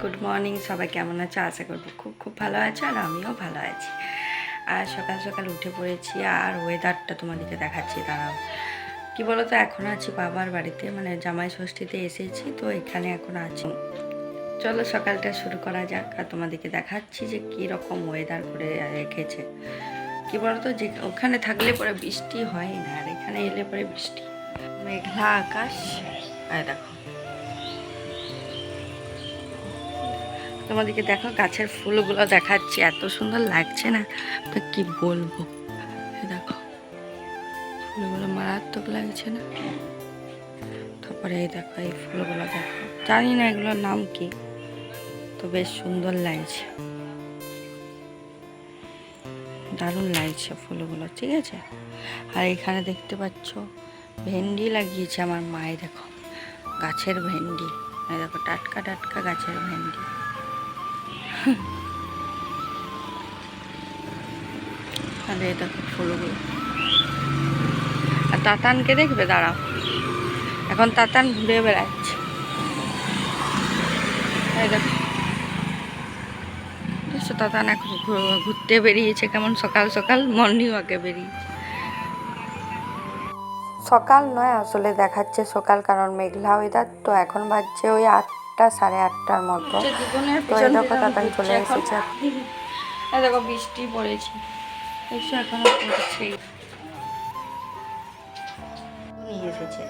Good morning, সবাই কেমন আছে? আশা করবো খুব খুব ভালো আছে, আর আমিও ভালো আছি। আর সকাল সকাল উঠে পড়েছি, আর ওয়েদারটা তোমাদেরকে দেখাচ্ছি। দাঁড়াও, কি বলো তো, এখন আছি বাবার বাড়িতে, মানে জামাই ষষ্ঠীতে এসেছি তো এখানে এখন আছি। চলো সকালটা শুরু করা যাক, আর তোমাদেরকে দেখাচ্ছি যে কী রকম ওয়েদার করে রেখেছে। কি বলতো, যে ওখানে থাকলে পরে বৃষ্টি হয় না, আর এখানে এলে পরে বৃষ্টি, মেঘলা আকাশ। আর দেখো, তোমাদেরকে দেখো গাছের ফুলগুলো দেখাচ্ছি, এত সুন্দর লাগছে না তো কি বলবো। দেখো ফুলগুলো মারাত্মক লাগছে না? তারপরে এই দেখো এই ফুলগুলো দেখো, জানি না এগুলোর নাম কি, তো বেশ সুন্দর লাগছে, দারুণ লাগছে ফুলগুলো, ঠিক আছে। আর এখানে দেখতে পাচ্ছ ভেন্ডি লাগিয়েছে আমার মায়ে, দেখো গাছের ভেন্ডি, এই দেখো টাটকা টাটকা গাছের ভেন্ডি। আর এই দেখো ফুলগুলো। আর তাতানকে দেখবে, দাঁড়াও, এখন তাতান ঘুরে বেড়াচ্ছে। এই দেখো দেখছো, তাতান এখন ঘুরতে বেরিয়েছে, কেমন সকাল সকাল মর্নিং ওয়াকে বেরিয়েছে। সকাল নয় আসলে দেখাচ্ছে সকাল, কারণ মেঘলা ওয়েদার তো। এখন বাজছে ওই 8টা সাড়ে 8টার মতো। তো এই দেখো তাতান চলে এসেছে। এই দেখো বৃষ্টি পড়েছে, এসে এখনো পড়ছে, নিয়ে এসেছে।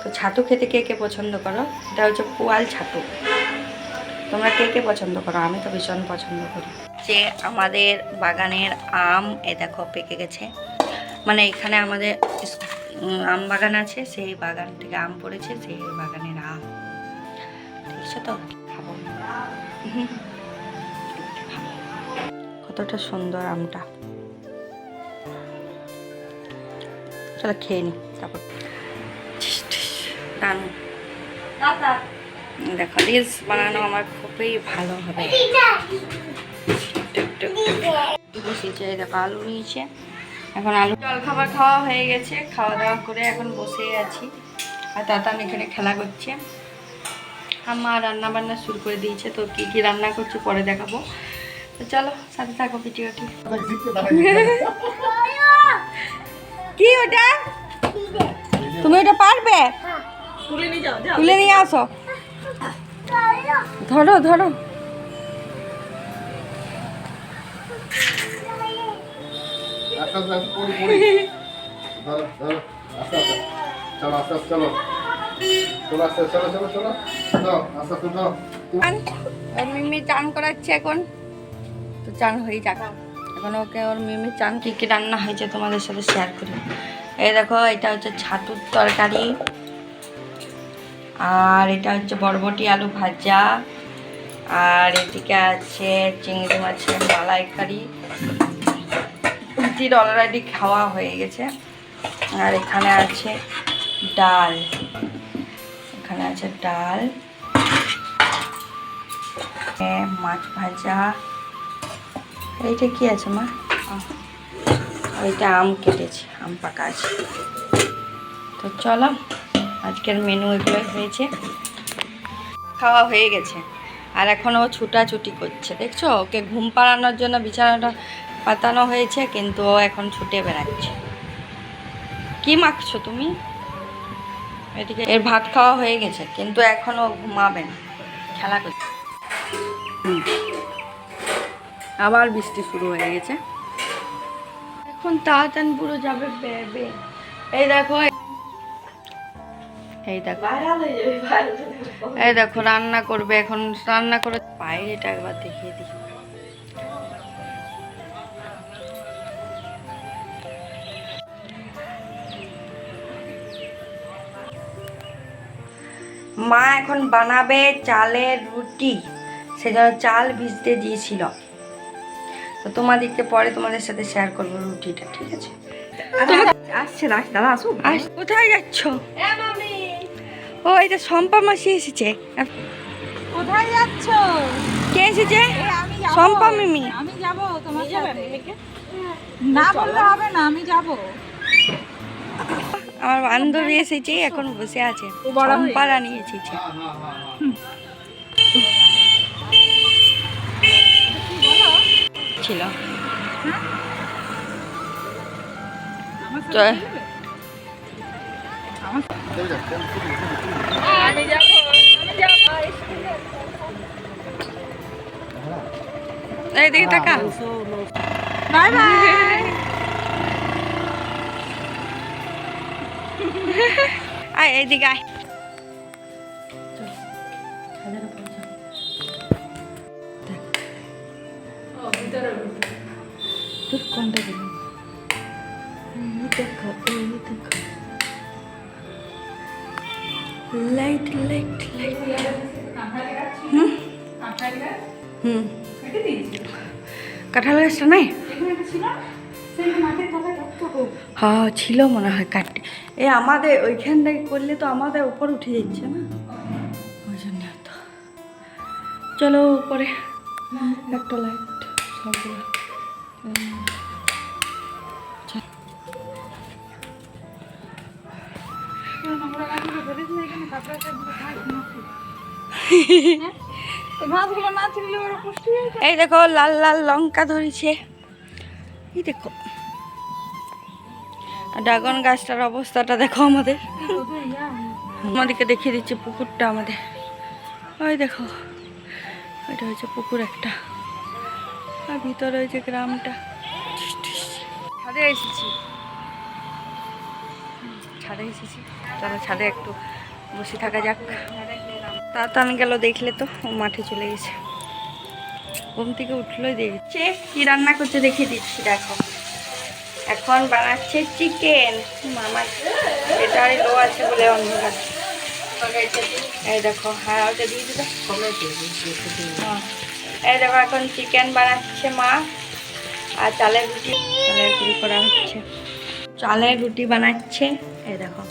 তো ছাতু খেতে কে কে পছন্দ করো? এটা হচ্ছে পোয়াল ছাতু। তোমরা কে কে পছন্দ করো? আমি তো ভীষণ পছন্দ করি। যে আমাদের বাগানের আম, এ দেখো পেকে গেছে, মানে এখানে আমাদের আম বাগান আছে, সেই বাগান থেকে আম পড়েছে, সেই বাগানের আম, ঠিক আছে। তো খাবো, কতটা সুন্দর আমটা, চলো খেয়ে নি তারপর। দারুণ, দেখো রিলস বানানো আমার খুবই ভালো হবে। বসেছে, দেখো আলু নিয়েছে, এখন আলু জল খাবার খাওয়া হয়ে গেছে, খাওয়া দাওয়া করে এখন বসে আছি। আর তাতান এখানে খেলা করছে। আমার রান্না বান্না শুরু করে দিয়েছে, তো কি কি রান্না করছে পরে দেখাবো। তো চলো সাথে থাকো ভিডিওটি। কি ওটা? তুমি ওটা পারবে? তুলে নিয়ে আসো, ধরো ধরো। মিমি চান করাচ্ছে এখন, তো চান হয়ে যাক এখন। ওকে ওর মিমি চান। কী কী রান্না হয়েছে তোমাদের সাথে শেয়ার করি। এই দেখো, এটা হচ্ছে ছাতুর তরকারি, আর এটা হচ্ছে বরবটি আলু ভাজা, আর এদিকে আছে চিংড়ি মাছের মালাইকারি। রুটির অলরেডি খাওয়া হয়ে গেছে। আর এখানে আছে ডাল, এখানে আছে ডাল, মাছ ভাজা। এইটা কি আছে মা? ওইটা আম কেটেছে, আম পাকা আছে। তো চলো, আজকের মেনু এগুলোই হয়েছে, খাওয়া হয়ে গেছে। আর এখন ও ছুটাছুটি করছে, দেখছো? ওকে ঘুম পাড়ানোর জন্য বিছানাটা পাতানো হয়েছে, কিন্তু ও এখন ছুটে বেড়াচ্ছে। কি মাখছো তুমি? এদিকে এর ভাত খাওয়া হয়ে গেছে, কিন্তু এখন ও ঘুমাবে না, খেলা করছে। আবার বৃষ্টি শুরু হয়ে গেছে, এখন তাড়াতাড়ি পুরো যাবে বেবে। এই দেখো, এই দেখো, এই দেখো রান্না করবে এখন, রান্না করে বাইরেটা একবার দেখিয়ে দিই। মা এখন বানাবে চালের রুটি, সেজন্য চাল ভিজতে দিয়েছিল। তো তোমাদেরকে পরে তোমাদের সাথে শেয়ার করবো রুটিটা, ঠিক আছে? আসছে না, দাদা আসুন। কোথায় যাচ্ছ? ও, এটা শম্পা মাসি এসেছে। কোথায় যাচ্ছ? কে এসেছে? শম্পা মিমি। আমি যাব তোমার সাথে। না বললে হবে না, আমি যাব। আমার বান্ধবী এসেছে, এখন বসে আছে, শম্পা রানী এসেছে। ছিল আমার তো এইদিকে টাকা বাই বাই। আয় এইদিকে আয় কোনটা দিল দেখো এই দেখো লাইট লাইট লাইট হুম হুম কাঁঠাল গাছটা নাই হ্যাঁ ছিল মনে হয় কাটতে আমাদের ওইখান থেকে করলে তো আমাদের উপর উঠে যাচ্ছে না ওই জন্য তো চলো উপরে একটা লাইট সবগুলো ঘাসগুলো না ছিঁড়লে ওরা পুষ্টি হয়ে যায়। এই দেখো লাল লাল লঙ্কা ধরেছে এই দেখো ড্রাগন গাছটার অবস্থাটা দেখো আমাদেরকে দেখিয়ে দিচ্ছে পুকুরটা আমাদের ওই দেখো ওইটা হচ্ছে পুকুর একটা আর ভিতরে হয়েছে গ্রামটা ছাদে এসেছি চলো ছাদে একটু বসে থাকা যাক তা তো আমি গেল দেখলে তো ও মাঠে চলে গেছে ঘুম থেকে উঠলোই দেখছে কি রান্না করছে দেখিয়ে দিচ্ছি দেখো এখন বানাচ্ছে চিকেন মামা এটারই লো আছে বলে অন্ধকার এই দেখো হ্যাঁ ওটা দিয়ে দিবে এই দেখো এখন চিকেন বানাচ্ছে মা আর চালের রুটি করা হচ্ছে চালের রুটি বানাচ্ছে এই দেখো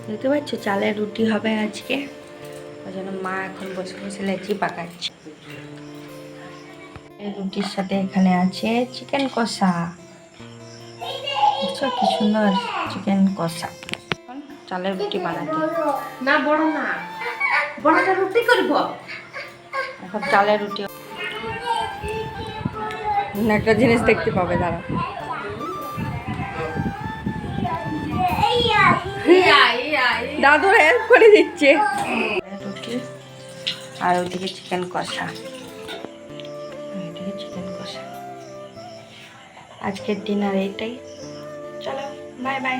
দেখতে পাচ্ছ চালের রুটি হবে আজকে ওই জন্য মা এখন বসে বসে লেচি পাকাচ্ছে এই রুটির সাথে এখানে আছে চিকেন কষা বুঝছো কি সুন্দর চিকেন কষা চালের রুটি বানাতে না বড় না বড়টা রুটি করব এখন চালের রুটি একটা জিনিস দেখতে পাবে দাঁড়া দাদু হেল্প করে দিচ্ছে রুটি আর ওদিকে চিকেন কষা আজকের ডিনার এইটাই চলো বাই বাই